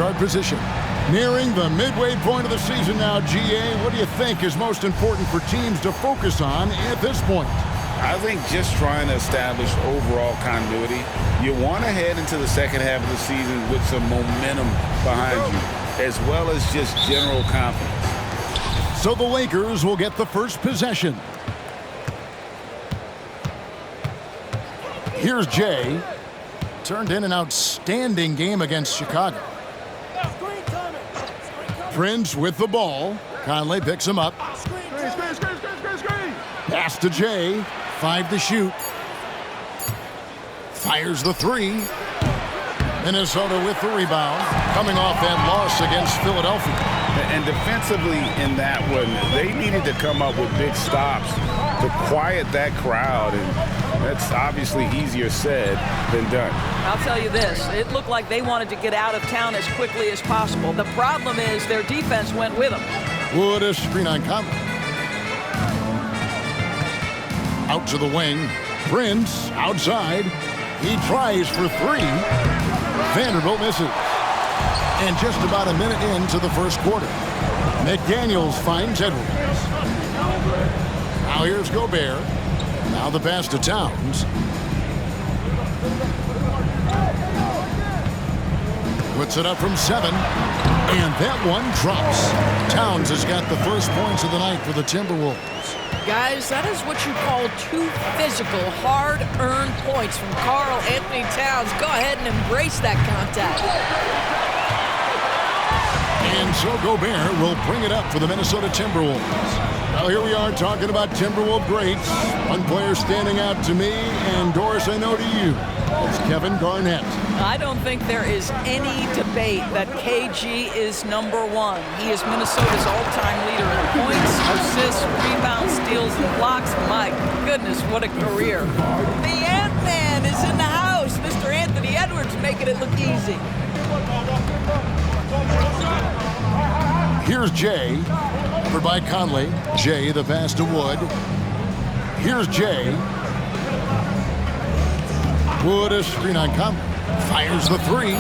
guard position. Nearing the midway point of the season now, GA, what do you think is most important for teams to focus on at this point? I think just trying to establish overall continuity. You want to head into the second half of the season with some momentum behind you, as well as just general confidence. So the Lakers will get the first possession. Here's Jay. Turned in an outstanding game against Chicago. Prince with the ball. Conley picks him up. Pass to Jay. 5 to shoot. Fires the 3. Minnesota with the rebound. Coming off that loss against Philadelphia. And defensively in that one, they needed to come up with big stops to quiet that crowd. And that's obviously easier said than done. I'll tell you this. It looked like they wanted to get out of town as quickly as possible. The problem is their defense went with them. Wood a screen on Conley. Out to the wing. Prince outside. He tries for 3. Vanderbilt misses. And just about a minute into the first quarter. McDaniels finds Edwards. Now here's Gobert. Now the pass to Towns. Puts it up from 7. And that one drops. Towns has got the first points of the night for the Timberwolves. Guys, that is what you call 2 physical, hard-earned points from Karl Anthony Towns. Go ahead and embrace that contact. And so Gobert will bring it up for the Minnesota Timberwolves. Well, here we are talking about Timberwolves greats. One player standing out to me, and Doris, I know to you. It's Kevin Garnett. I don't think there is any debate that KG is number 1. He is Minnesota's all-time leader in points, assists, rebounds, steals, and blocks. My goodness, what a career. The Ant-Man is in the house. Mr. Anthony Edwards making it look easy. Here's Jay. Covered by Conley. Jay, the pass to Wood. Here's Jay. Wood a screen on Conley. Fires the 3.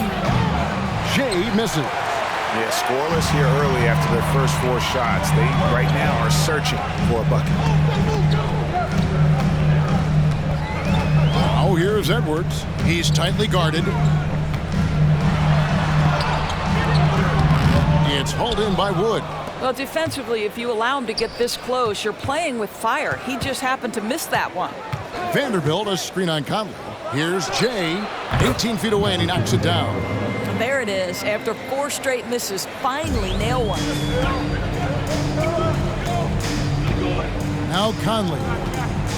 Jay misses. Yeah, scoreless here early after their first 4 shots. They right now are searching for a bucket. Now here's Edwards. He's tightly guarded. It's hauled in by Wood. Well, defensively, if you allow him to get this close, you're playing with fire. He just happened to miss that one. Vanderbilt a screen on Conley. Here's Jay. 18 feet away, and he knocks it down. And there it is. After 4 straight misses, finally nail one. Now Conley.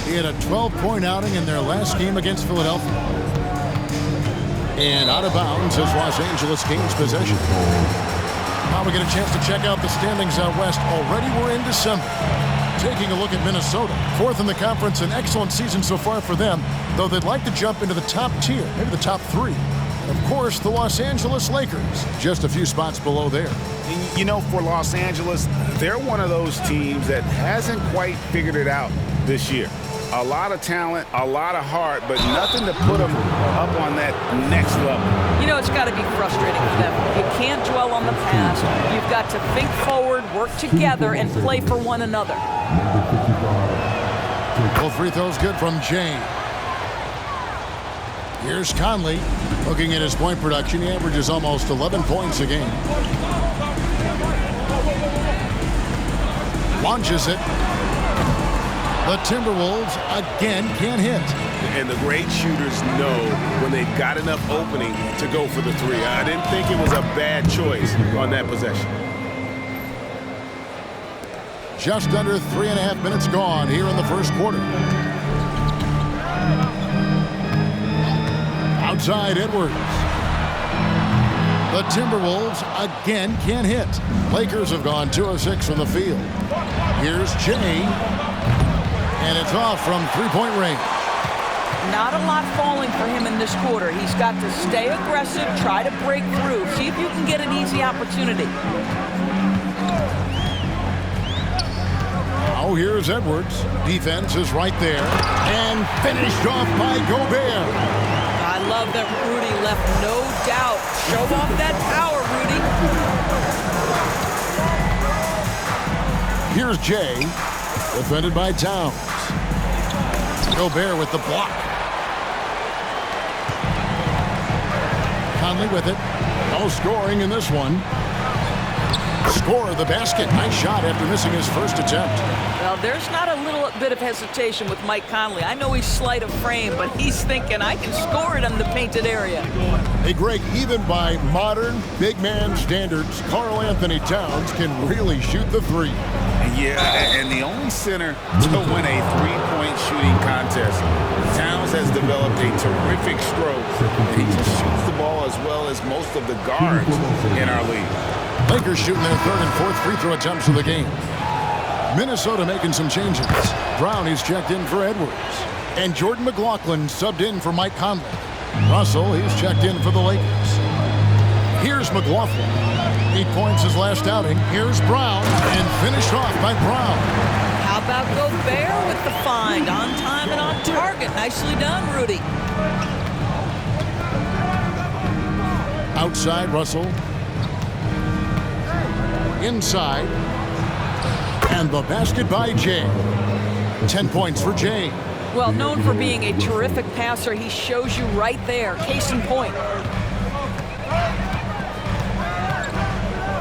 He had a 12-point outing in their last game against Philadelphia. And out of bounds as Los Angeles gains possession. Now we get a chance to check out the standings out west. Already we're in December. Taking a look at Minnesota. 4th in the conference, an excellent season so far for them, though they'd like to jump into the top tier, maybe the top 3. And of course, the Los Angeles Lakers, just a few spots below there. You know, for Los Angeles, they're one of those teams that hasn't quite figured it out this year. A lot of talent, a lot of heart, but nothing to put them up on that next level. You know, it's got to be frustrating for them. You can't dwell on the past. You've got to think forward, work together, and play for one another. Well, free throws good from Jay. Here's Conley. Looking at his point production, he averages almost 11 points a game. Launches it. The Timberwolves again can't hit. And the great shooters know when they've got enough opening to go for the 3. I didn't think it was a bad choice on that possession. Just under 3.5 minutes gone here in the first quarter. Outside Edwards. The Timberwolves again can't hit. Lakers have gone 2 of 6 from the field. Here's Jay. And it's off from 3-point range. Not a lot falling for him in this quarter. He's got to stay aggressive, try to break through. See if you can get an easy opportunity. Now here's Edwards. Defense is right there. And finished off by Gobert. I love that Rudy left no doubt. Show off that power, Rudy. Here's Jay, defended by Towns. Gobert with the block. Conley with it. No scoring in this one. Score the basket. Nice shot after missing his first attempt. Well, there's not a little bit of hesitation with Mike Conley. I know he's slight of frame, but he's thinking, I can score it in the painted area. Hey, Greg, even by modern big man standards, Karl Anthony Towns can really shoot the three. Yeah, and the only center to win a three-point shooting contest. Towns has developed a terrific stroke, and he just shoots the ball as well as most of the guards in our league. Lakers shooting their third and fourth free throw attempts of the game. Minnesota making some changes. Brown is checked in for Edwards. And Jordan McLaughlin subbed in for Mike Conley. Russell, he's checked in for the Lakers. Here's McLaughlin. 8 points his last outing. Here's Brown, and finished off by Brown. How about Gobert with the find? On time and on target. Nicely done, Rudy. Outside, Russell. Inside. And the basket by Jay. 10 points for Jay. Well, known for being a terrific passer, he shows you right there. Case in point.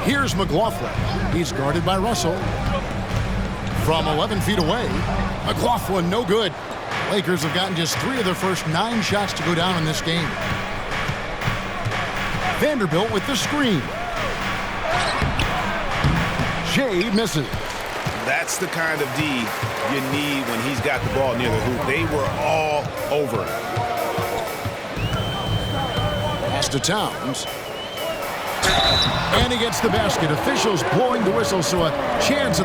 Here's McLaughlin. He's guarded by Russell. From 11 feet away, McLaughlin no good. Lakers have gotten just 3 of their first 9 shots to go down in this game. Vanderbilt with the screen. Jay misses. That's the kind of D you need when he's got the ball near the hoop. They were all over it. Pass to Towns. And he gets the basket. Officials blowing the whistle, so a chance.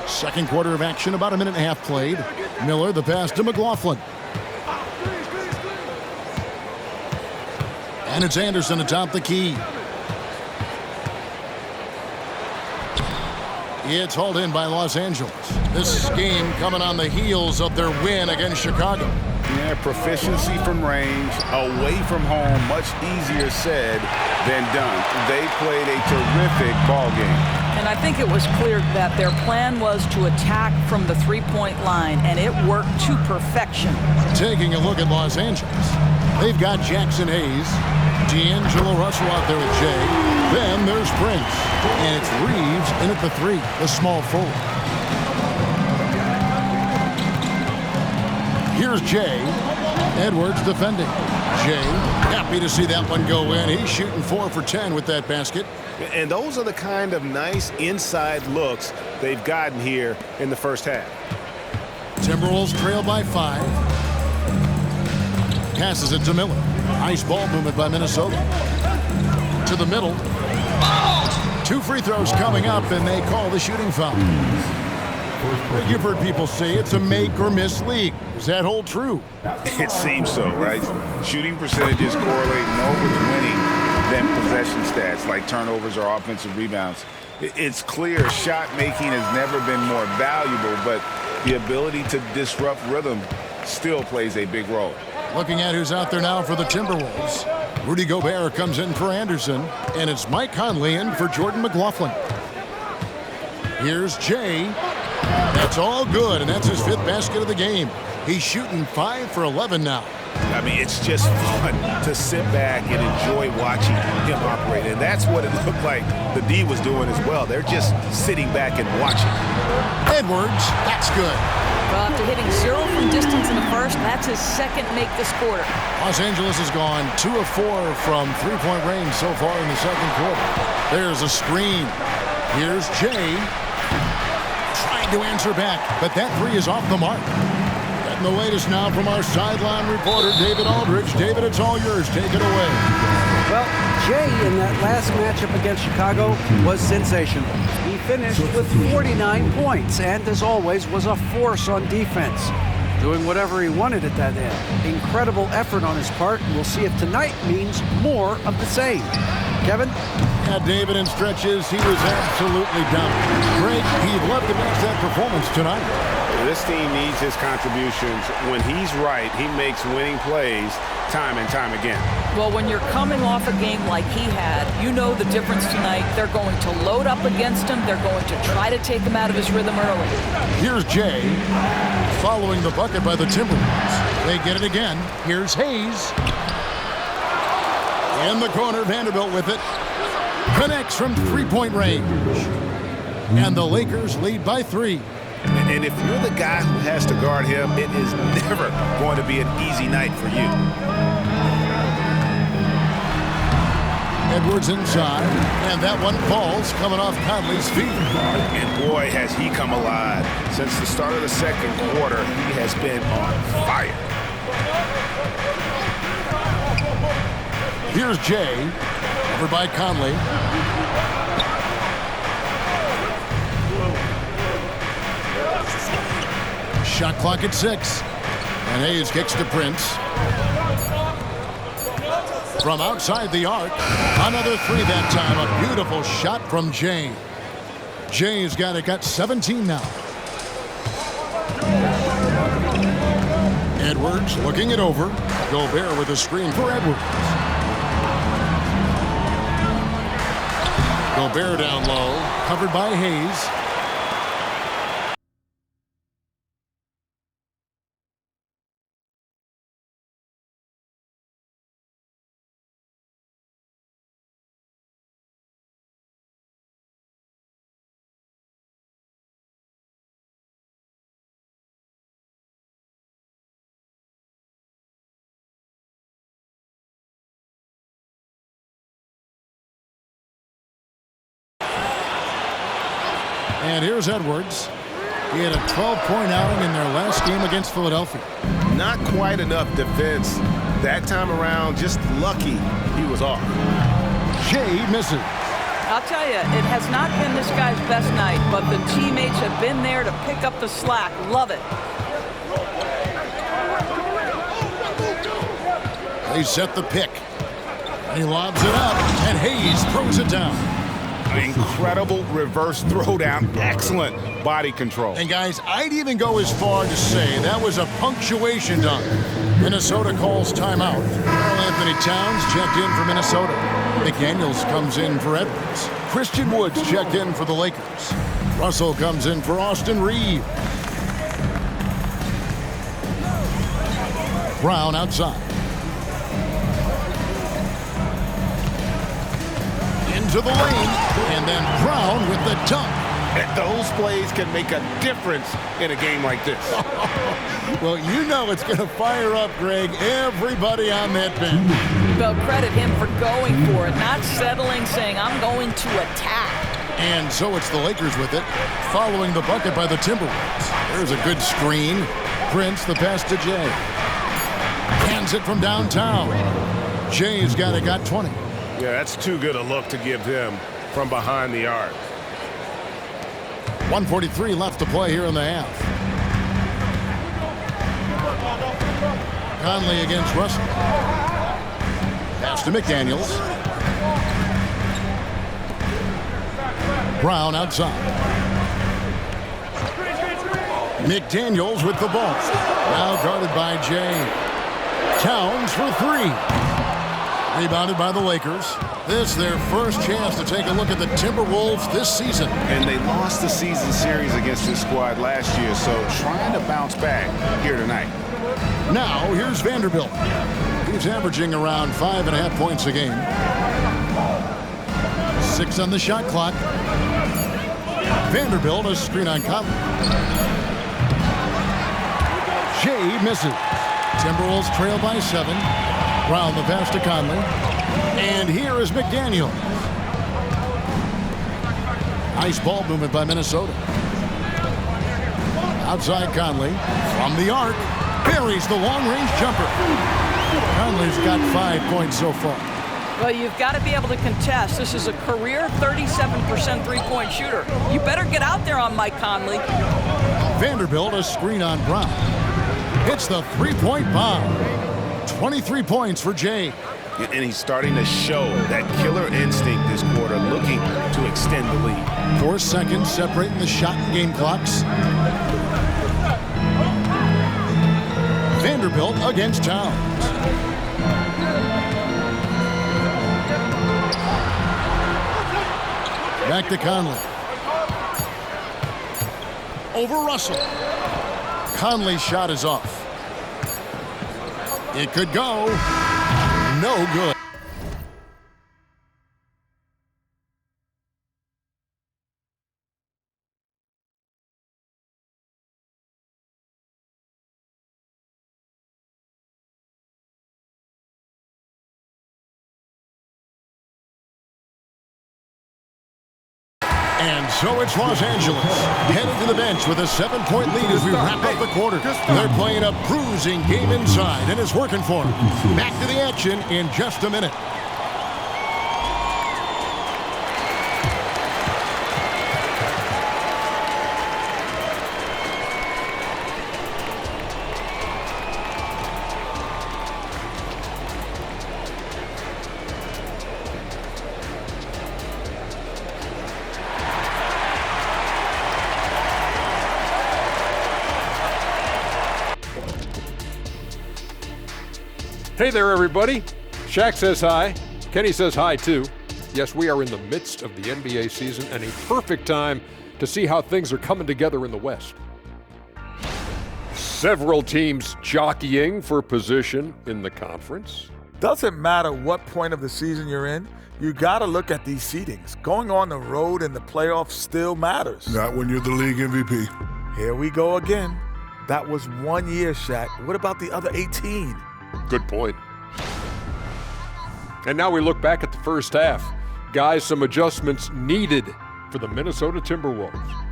Second quarter of action, about a minute and a half played. Miller, the pass to McLaughlin. And it's Anderson atop the key. It's hauled in by Los Angeles. This game coming on the heels of their win against Chicago. Yeah, proficiency from range, away from home, much easier said than done. They played a terrific ball game. And I think it was clear that their plan was to attack from the three-point line, and it worked to perfection. Taking a look at Los Angeles, they've got Jackson Hayes, D'Angelo Russell out there with Jay. Then there's Prince, and it's Reeves in at the 3, the small forward. Here's Jay. Edwards defending. Jay, happy to see that one go in. He's shooting 4 for 10 with that basket. And those are the kind of nice inside looks they've gotten here in the first half. Timberwolves trail by 5. Passes it to Miller. Nice ball movement by Minnesota. To the middle. 2 free throws coming up, and they call the shooting foul. You've heard people say it's a make or miss league. Does that hold true? It seems so, right? Shooting percentages correlate more with winning than possession stats like turnovers or offensive rebounds. It's clear shot making has never been more valuable, but the ability to disrupt rhythm still plays a big role. Looking at who's out there now for the Timberwolves. Rudy Gobert comes in for Anderson, and it's Mike Conley in for Jordan McLaughlin. Here's Jay. That's all good, and that's his 5th basket of the game. He's shooting 5 for 11 now. I mean, it's just fun to sit back and enjoy watching him operate. And that's what it looked like the D was doing as well. They're just sitting back and watching. Edwards, that's good. Well, after hitting 0 from distance in the first, that's his 2nd make this quarter. Los Angeles has gone 2 of 4 from 3-point range so far in the second quarter. There's a screen. Here's Jay. Trying to answer back, but that 3 is off the mark. And the latest now from our sideline reporter, David Aldridge. David, it's all yours. Take it away. Well, Jay in that last matchup against Chicago was sensational. He finished with 49 points and, as always, was a force on defense. doing whatever he wanted at that end. Incredible effort on his part, and we'll see if tonight means more of the same. Kevin? Yeah, David, in stretches, he was absolutely dominant. Greg, he'd love to match that performance tonight. This team needs his contributions. When he's right, he makes winning plays time and time again. Well, when you're coming off a game like he had, you know the difference tonight. They're going to load up against him. They're going to try to take him out of his rhythm early. Here's Jay following the bucket by the Timberwolves. They get it again. Here's Hayes. In the corner, Vanderbilt with it. Connects from three-point range. And the Lakers lead by 3. And if you're the guy who has to guard him, it is never going to be an easy night for you. Edwards inside, and that one falls coming off Conley's feet. And boy, has he come alive. Since the start of the second quarter, he has been on fire. Here's Jay, over by Conley. Shot clock at 6. And Hayes kicks to Prince. From outside the arc, another 3 that time. A beautiful shot from Jay. Jay's got 17 now. Edwards looking it over. Gobert with a screen for Edwards. Gobert down low, covered by Hayes. And here's Edwards. He had a 12-point outing in their last game against Philadelphia. Not quite enough defense that time around. Just lucky he was off. Jay misses. I'll tell you, it has not been this guy's best night, but the teammates have been there to pick up the slack. Love it. They set the pick. He lobs it up, and Hayes throws it down. Incredible reverse throwdown. Excellent body control. And guys, I'd even go as far to say that was a punctuation dunk. Minnesota calls timeout. Karl-Anthony Towns checked in for Minnesota. McDaniels comes in for Edwards. Christian Woods checked in for the Lakers. Russell comes in for Austin Reeves. Brown outside. Into the lane, and then Brown with the dunk. And those plays can make a difference in a game like this. Well, you know it's going to fire up, Greg, everybody on that bench. Well, credit him for going for it, not settling, saying, I'm going to attack. And so it's the Lakers with it, following the bucket by the Timberwolves. There's a good screen. Prince, the pass to Jay. Hands it from downtown. Jay's got 20. Yeah, that's too good a look to give him from behind the arc. 1:43 left to play here in the half. Conley against Russell. Pass to McDaniels. Brown outside. McDaniels with the ball. Now guarded by Jay. Towns for 3. Rebounded by the Lakers. This their first chance to take a look at the Timberwolves this season. And they lost the season series against this squad last year, so trying to bounce back here tonight. Now, here's Vanderbilt. He's averaging around 5.5 points a game. 6 on the shot clock. Vanderbilt, a screen on Conley. Jay misses. Timberwolves trail by 7. Brown the pass to Conley. And here is McDaniel. Nice ball movement by Minnesota. Outside Conley. From the arc. Buries the long-range jumper. Conley's got 5 points so far. Well, you've got to be able to contest. This is a career 37% three-point shooter. You better get out there on Mike Conley. Vanderbilt, a screen on Brown. hits the three-point bomb. 23 points for Jay. And he's starting to show that killer instinct this quarter, looking to extend the lead. 4 seconds separating the shot and game clocks. Vanderbilt against Towns. Back to Conley. Over Russell. Conley's shot is off. It could go. No good. And so it's Los Angeles headed to the bench with a 7-point lead as we wrap up the quarter. They're playing a bruising game inside, and it's working for them. Back to the action in just a minute. Hey there, everybody. Shaq says hi. Kenny says hi, too. Yes, we are in the midst of the NBA season and a perfect time to see how things are coming together in the West. Several teams jockeying for position in the conference. Doesn't matter what point of the season you're in, you got to look at these seedings. Going on the road in the playoffs still matters. Not when you're the league MVP. Here we go again. That was 1 year, Shaq. What about the other 18? Good point. And now we look back at the first half. Guys, some adjustments needed for the Minnesota Timberwolves.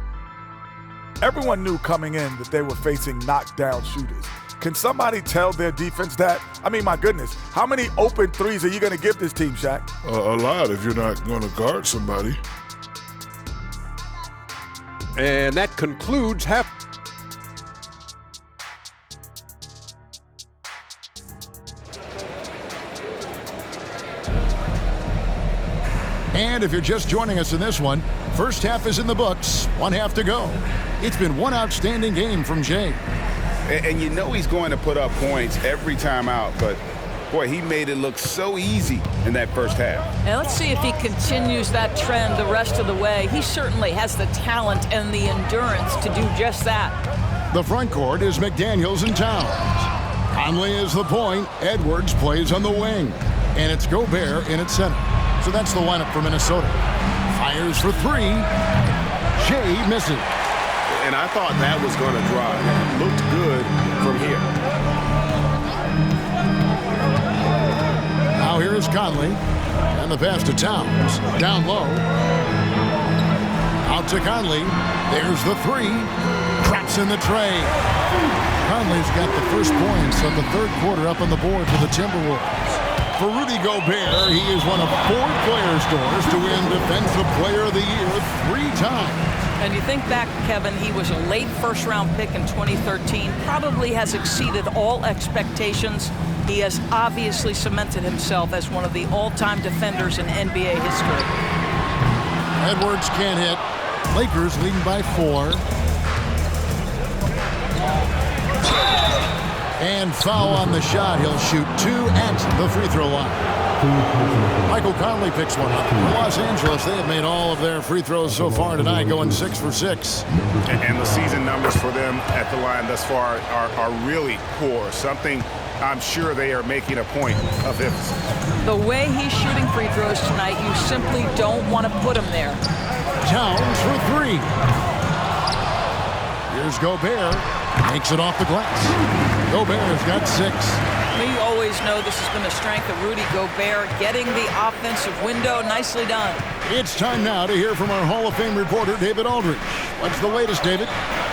Everyone knew coming in that they were facing knockdown shooters. Can somebody tell their defense that? I mean, my goodness, how many open threes are you going to give this team, Shaq? A lot if you're not going to guard somebody. And that concludes half. And if you're just joining us in this one, first half is in the books, 1 half to go. It's been one outstanding game from Jay. And you know he's going to put up points every time out, but boy, he made it look so easy in that first half. And let's see if he continues that trend the rest of the way. He certainly has the talent and the endurance to do just that. The front court is McDaniels and Towns. Conley is the point. Edwards plays on the wing. And it's Gobert in at center. So that's the lineup for Minnesota. Fires for three. Jay misses. And I thought that was going to drive. Looked good from here. Now here is Conley. And the pass to Towns. Down low. Out to Conley. There's the three. Traps in the tray. Conley's got the first points of the third quarter up on the board for the Timberwolves. For Rudy Gobert, he is one of 4 players' doors to win Defensive Player of the Year 3 times. And you think back, Kevin, he was a late first-round pick in 2013, probably has exceeded all expectations. He has obviously cemented himself as one of the all-time defenders in NBA history. Edwards can't hit. Lakers leading by 4. And foul on the shot. He'll shoot 2 at the free throw line. Michael Conley picks one up. For Los Angeles, they have made all of their free throws so far tonight, going 6 for 6. And the season numbers for them at the line thus far are really poor. Something I'm sure they are making a point of emphasis. The way he's shooting free throws tonight, you simply don't want to put him there. Towns for 3. Here's Gobert. Makes it off the glass. Gobert has got 6. We always know this has been the strength of Rudy Gobert, getting the offensive window. Nicely done. It's time now to hear from our Hall of Fame reporter, David Aldridge. What's the latest, David?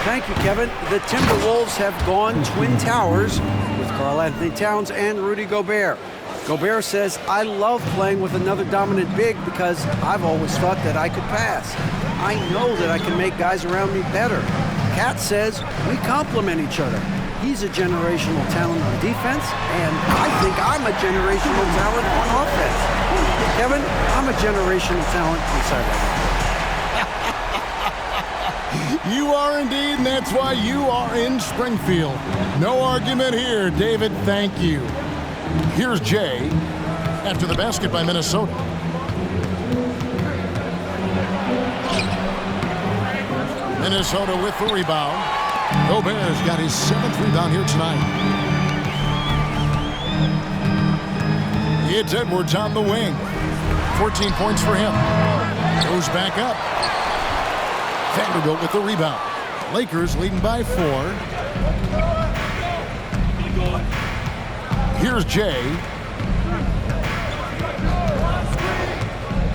Thank you, Kevin. The Timberwolves have gone Twin Towers with Karl-Anthony Towns and Rudy Gobert. Gobert says, I love playing with another dominant big because I've always thought that I could pass. I know that I can make guys around me better. Cat says we complement each other. he's a generational talent on defense, and I think I'm a generational talent on offense. Kevin, I'm a generational talent on sideline. You are indeed, and that's why you are in Springfield. No argument here, David. Thank you. Here's Jay after the basket by Minnesota. Minnesota with the rebound. Gobert's got his 7th rebound here tonight. It's Edwards on the wing. 14 points for him. Goes back up. Vanderbilt with the rebound. Lakers leading by 4. Here's Jay.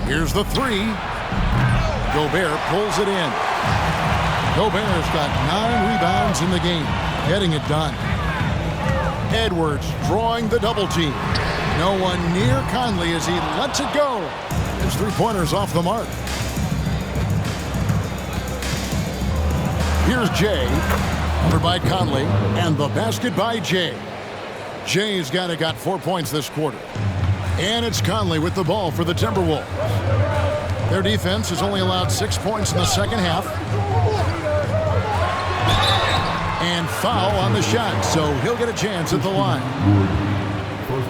Here's the 3. Gobert pulls it in. Gobert's got 9 rebounds in the game, getting it done. Edwards drawing the double team. No one near Conley as he lets it go. His 3-pointers off the mark. Here's Jay, covered by Conley, and the basket by Jay. Jay's got 4 points this quarter. And it's Conley with the ball for the Timberwolves. Their defense has only allowed 6 points in the second half. And foul on the shot, so he'll get a chance at the line.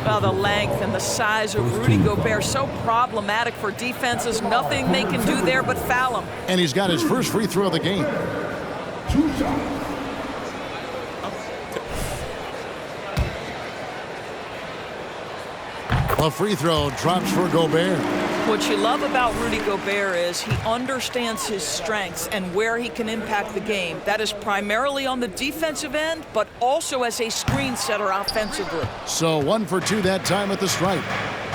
Well, the length and the size of Rudy Gobert so problematic for defenses. Nothing they can do there but foul him. And he's got his first free throw of the game. A free throw drops for Gobert. What you love about Rudy Gobert is he understands his strengths and where he can impact the game. That is primarily on the defensive end, but also as a screen setter offensively. So 1 for 2 that time at the stripe.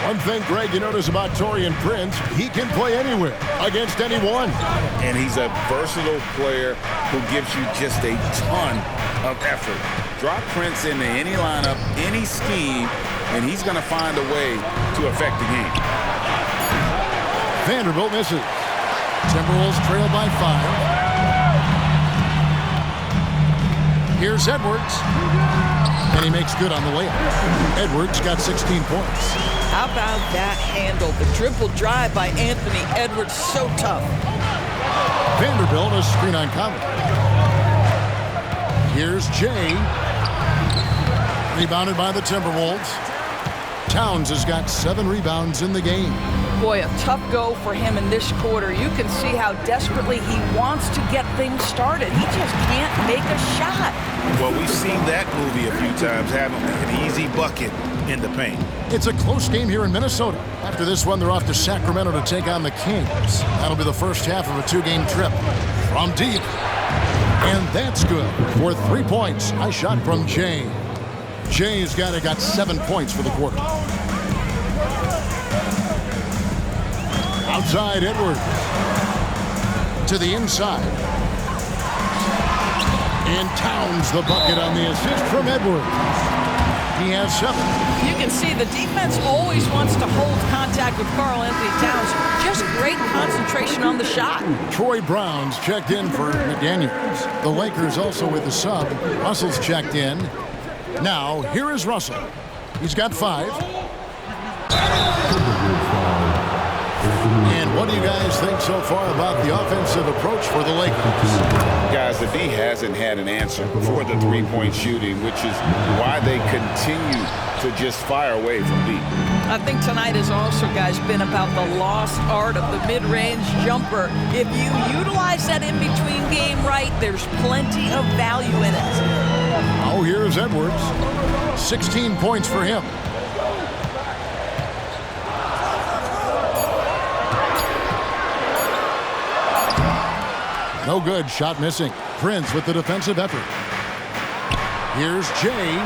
One thing, Greg, you notice about Taurean Prince, he can play anywhere, against anyone. And he's a versatile player who gives you just a ton of effort. Drop Prince into any lineup, any scheme, and he's going to find a way to affect the game. Vanderbilt misses. Timberwolves trail by 5. Here's Edwards. And he makes good on the layup. Edwards got 16 points. How about that handle? The dribble drive by Anthony Edwards, so tough. Vanderbilt a screen on Conley. Here's Jay. Rebounded by the Timberwolves. Towns has got 7 rebounds in the game. Boy, a tough go for him in this quarter. You can see how desperately he wants to get things started. He just can't make a shot. Well, we've seen that movie a few times, haven't we? An easy bucket in the paint. It's a close game here in Minnesota. After this one, they're off to Sacramento to take on the Kings. That'll be the first half of a 2-game trip. From deep. And that's good for 3 points. High shot from Jay. Jay's got 7 points for the quarter. Outside, Edwards. To the inside. And Towns the bucket on the assist from Edwards. He has 7. You can see the defense always wants to hold contact with Karl Anthony Towns. Just great concentration on the shot. Troy Brown's checked in for McDaniels. The Lakers also with the sub. Russell's checked in. Now, here is Russell. He's got 5. And what do you guys think so far about the offensive approach for the Lakers? Guys, the D hasn't had an answer for the 3-point shooting, which is why they continue to just fire away from deep. I think tonight has also, guys, been about the lost art of the mid-range jumper. If you utilize that in-between game right, there's plenty of value in it. Oh, here's Edwards. 16 points for him. No good. Shot missing. Prince with the defensive effort. Here's Jay.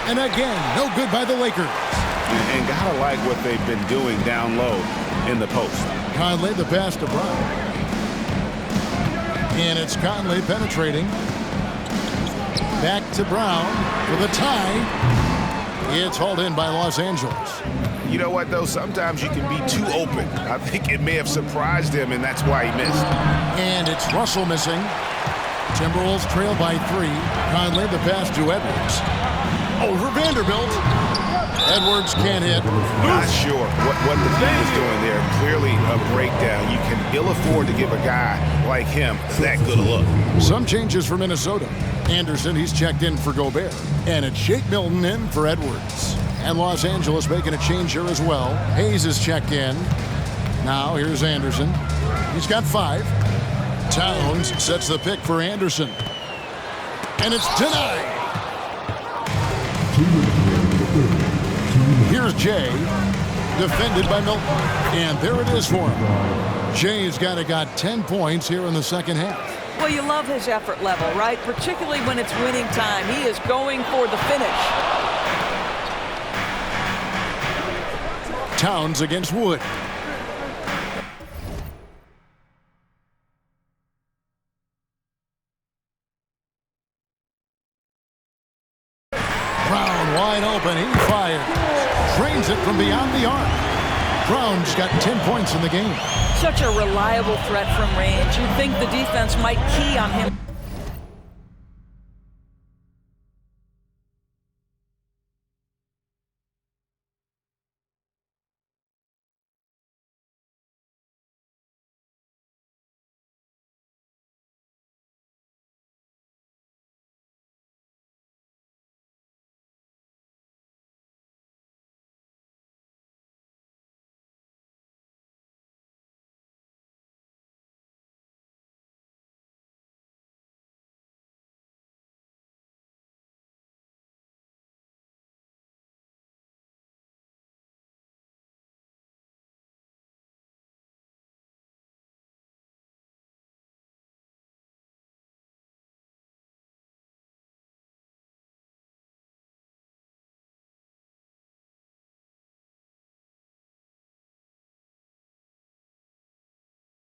And again, no good by the Lakers. And gotta like what they've been doing down low in the post. Conley the pass to Brown. And it's Conley penetrating. Back to Brown for the tie. It's hauled in by Los Angeles. You know what, though? Sometimes you can be too open. I think it may have surprised him, and that's why he missed. And it's Russell missing. Timberwolves trail by 3. Conley the pass to Edwards. Over Vanderbilt. Edwards can't hit. Not sure what the team is doing there. Clearly a breakdown. You can ill afford to give a guy like him that good a look. Some changes for Minnesota. Anderson, he's checked in for Gobert. And it's Shake Milton in for Edwards. And Los Angeles making a change here as well. Hayes is checked in. Now here's Anderson. He's got 5. Towns sets the pick for Anderson. And it's denied. Here's Jay, defended by Milton. And there it is for him. Jay's got 10 points here in the second half. Well, you love his effort level, right? Particularly when it's winning time. He is going for the finish. Towns against Wood. Brown wide open. He fires. Drains it from beyond the arc. Brown's got 10 points in the game. Such a reliable threat from range. You'd think the defense might key on him.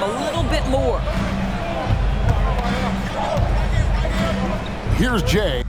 A little bit more. Here's Jay.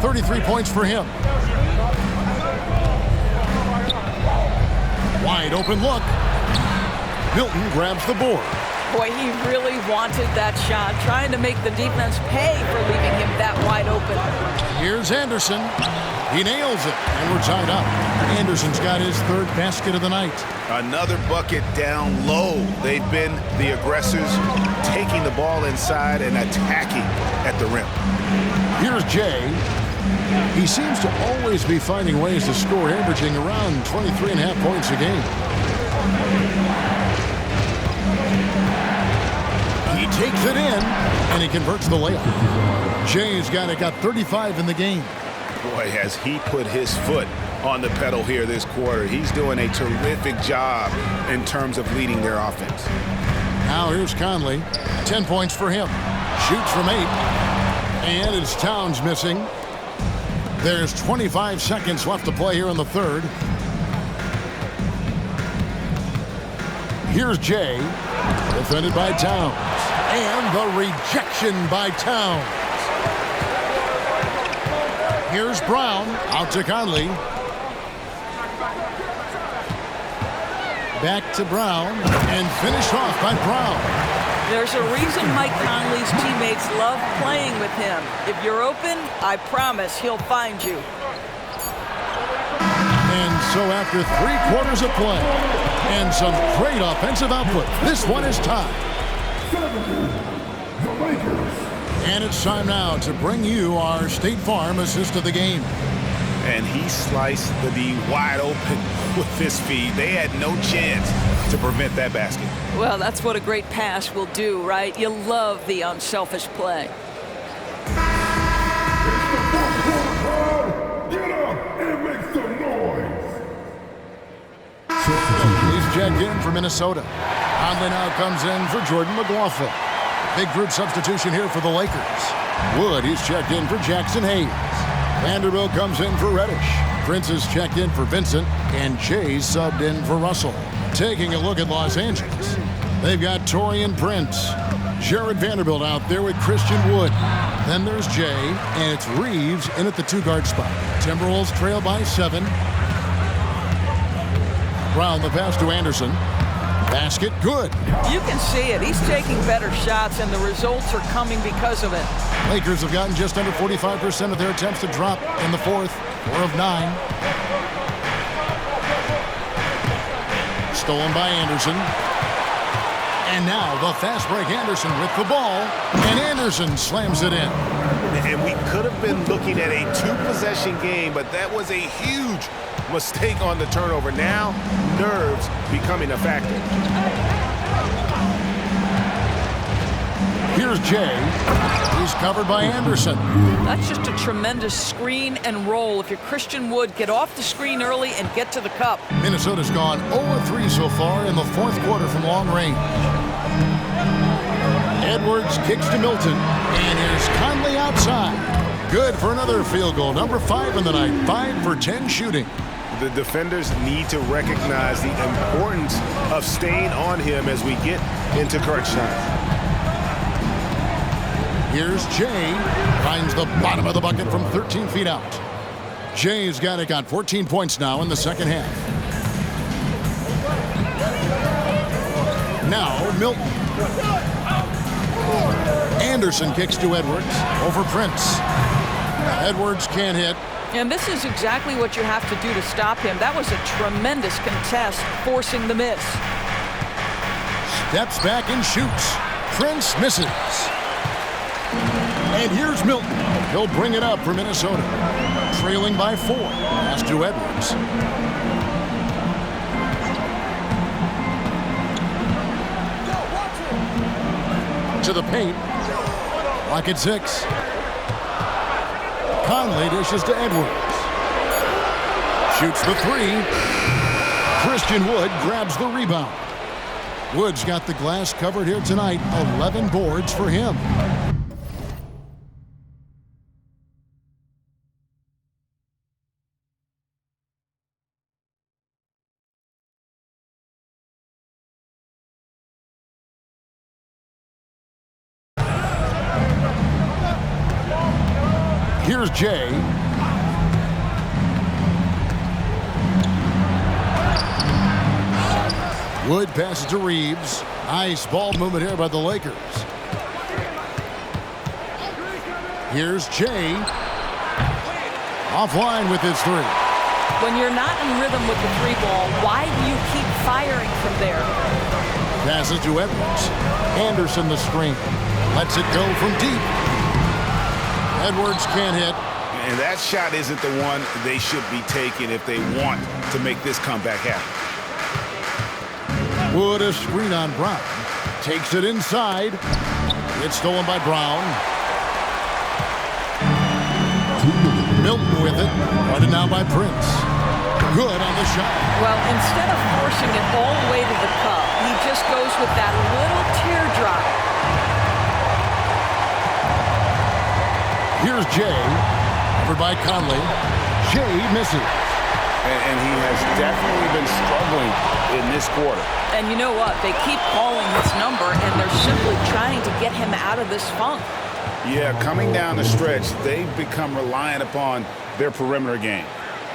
.33 points for him. Wide open look. Milton grabs the board. Boy, he really wanted that shot, trying to make the defense pay for leaving him that wide open. Here's Anderson. He nails it, and we're tied up. Anderson's got his 3rd basket of the night. Another bucket down low. They've been the aggressors, taking the ball inside and attacking at the rim. Here's Jay. He seems to always be finding ways to score, averaging around 23.5 points a game. He takes it in, and he converts the layup. Jay's got 35 in the game. Boy, has he put his foot on the pedal here this quarter. He's doing a terrific job in terms of leading their offense. Now here's Conley. 10 points for him. Shoots from 8. And it's Towns missing. There's 25 seconds left to play here in the 3rd. Here's Jay, defended by Towns. And the rejection by Towns. Here's Brown, out to Conley. Back to Brown, and finished off by Brown. There's a reason Mike Conley's teammates love playing with him. If you're open, I promise he'll find you. And so after 3 quarters of play and some great offensive output, this one is tied. And it's time now to bring you our State Farm assist of the game. And he sliced the D wide open with his feed. They had no chance to prevent that basket. Well, that's what a great pass will do, right? You love the unselfish play. Get up and make some noise. He's checked in for Minnesota. Conley now comes in for Jordan McLaughlin. Big group substitution here for the Lakers. Wood, he's checked in for Jackson Hayes. Vanderbilt comes in for Reddish. Prince is checked in for Vincent. And Jay's subbed in for Russell. Taking a look at Los Angeles, they've got Taurean Prince. Jared Vanderbilt out there with Christian Wood. Then there's Jay, and it's Reeves in at the 2-guard spot. Timberwolves trail by 7. Brown the pass to Anderson. Basket good. You can see it. He's taking better shots, and the results are coming because of it. Lakers have gotten just under 45% of their attempts to drop in the 4th, 4 of 9. Stolen by Anderson. And now the fast break Anderson with the ball. And Anderson slams it in. And we could have been looking at a 2-possession game, but that was a huge mistake on the turnover. Now, nerves becoming a factor. Here's Jay. He's covered by Anderson. That's just a tremendous screen and roll. If you're Christian Wood, get off the screen early and get to the cup. Minnesota's gone 0-3 so far in the 4th quarter from long range. Edwards kicks to Milton, and here's Conley outside. Good for another field goal. Number 5 in the night. 5 for 10 shooting. The defenders need to recognize the importance of staying on him as we get into crunch time. Here's Jay. Finds the bottom of the bucket from 13 feet out. Jay's got 14 points now in the second half. Now Milton. Anderson kicks to Edwards. Over Prince. Edwards can't hit. And this is exactly what you have to do to stop him. That was a tremendous contest, forcing the miss. Steps back and shoots. Prince misses. And here's Milton. He'll bring it up for Minnesota. Trailing by 4. Pass to Edwards. To the paint. Lock at 6. Conley dishes to Edwards. Shoots the 3. Christian Wood grabs the rebound. Wood's got the glass covered here tonight. 11 boards for him. Here's Jay. Wood passes to Reeves. Nice ball movement here by the Lakers. Here's Jay. Offline with his 3. When you're not in rhythm with the 3 ball, why do you keep firing from there? Passes to Edwards. Anderson the screen. Lets it go from deep. Edwards can't hit. And that shot isn't the one they should be taking if they want to make this comeback happen. Wood a screen on Brown. Takes it inside. It's stolen by Brown. Milton with it. Guarded now by Prince. Good on the shot. Well, instead of forcing it all the way to the cup, he just goes with that little teardrop. Here's Jay, covered by Conley. Jay misses. And he has definitely been struggling in this quarter. And you know what? They keep calling his number, and they're simply trying to get him out of this funk. Yeah, coming down the stretch, they've become reliant upon their perimeter game.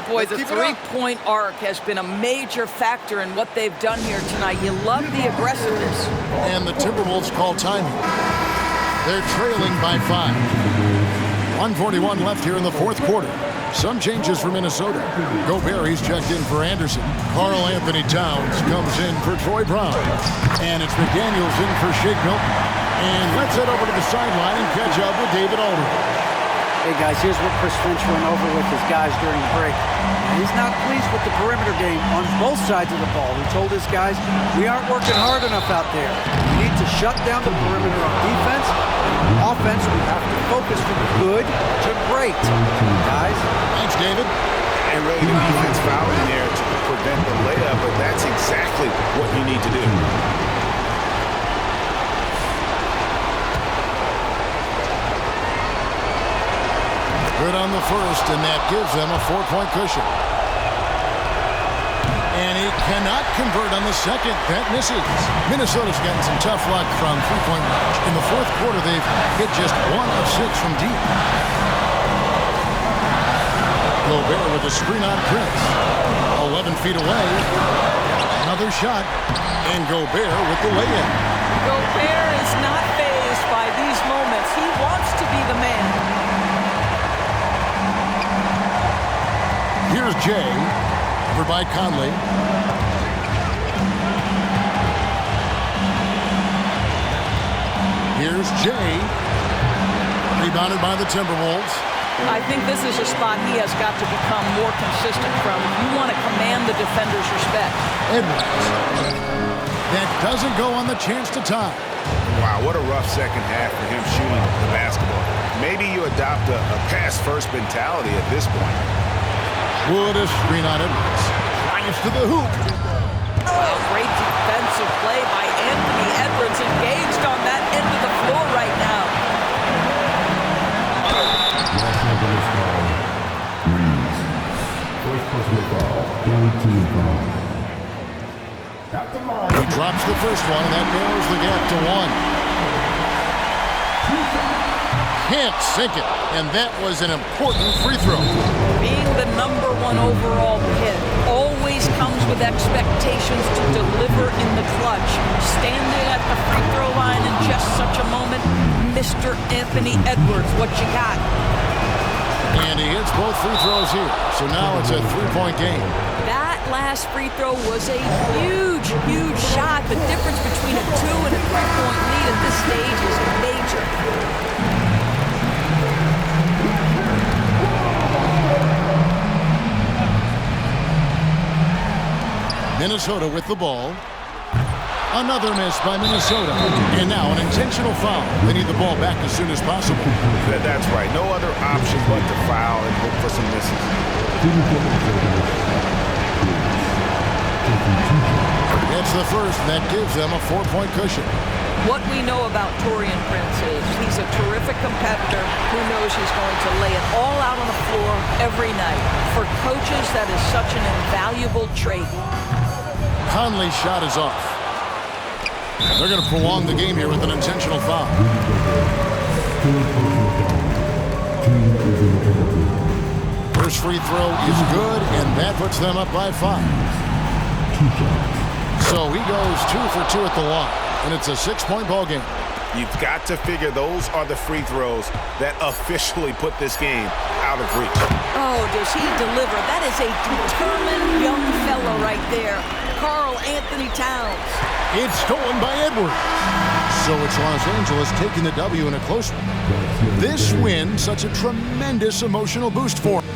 Boy, the three-point arc has been a major factor in what they've done here tonight. You love the aggressiveness. And the Timberwolves call timing. They're trailing by 5. 1:41 left here in the fourth quarter. Some changes for Minnesota. Gobert, he's checked in for Anderson. Karl Anthony Towns comes in for Troy Brown. And it's McDaniels in for Shake Milton. And let's head over to the sideline and catch up with David Aldridge. Hey guys, here's what Chris Finch went over with his guys during the break. He's not pleased with the perimeter game on both sides of the ball. He told his guys, we aren't working hard enough out there. We need to shut down the perimeter on defense. And on offense, we have to focus from good to great. Guys. Thanks, David. And really the defense fouling there to prevent the layup, but that's exactly what you need to do. Good on the first, and that gives them a 4-point cushion. And he cannot convert on the second. That misses. Minnesota's gotten some tough luck from three-point range. In the fourth quarter, they've hit just 1 of 6 from deep. Gobert with a screen on Prince. 11 feet away. Another shot. And Gobert with the lay-in. Gobert is not fazed by these moments. He wants to be the man. Here's Jay, over by Conley. Here's Jay, rebounded by the Timberwolves. I think this is a spot he has got to become more consistent from. You want to command the defender's respect. Edwards. That doesn't go on the chance to tie. Wow, what a rough second half for him shooting the basketball. Maybe you adopt a pass-first mentality at this point. Wood a screen on Edwards. Drives to the hoop. Well, great defensive play by Anthony Edwards, engaged on that end of the floor right now. He drops the first one, and that narrows the gap to 1. Can't sink it, and that was an important free throw. Being the #1 overall pick always comes with expectations to deliver in the clutch. Standing at the free throw line in just such a moment, Mr. Anthony Edwards, what you got? And he hits both free throws here, so now it's a 3-point game. That last free throw was a huge, huge shot. The difference between a 2 and a 3-point lead at this stage is major. Minnesota with the ball. Another miss by Minnesota. And now an intentional foul. They need the ball back as soon as possible. That's right. No other option but to foul and hope for some misses. It's the first, and that gives them a 4-point cushion. What we know about Taurean Prince is he's a terrific competitor who knows he's going to lay it all out on the floor every night. For coaches, that is such an invaluable trait. Conley's shot is off. They're going to prolong the game here with an intentional foul. First free throw is good, and that puts them up by 5. So he goes 2 for 2 at the line, and it's a 6-point ball game. You've got to figure those are the free throws that officially put this game out of reach. Oh, does he deliver? That is a determined young fella right there. Karl Anthony Towns. It's stolen by Edwards. So it's Los Angeles taking the W in a close one. This win, such a tremendous emotional boost for him.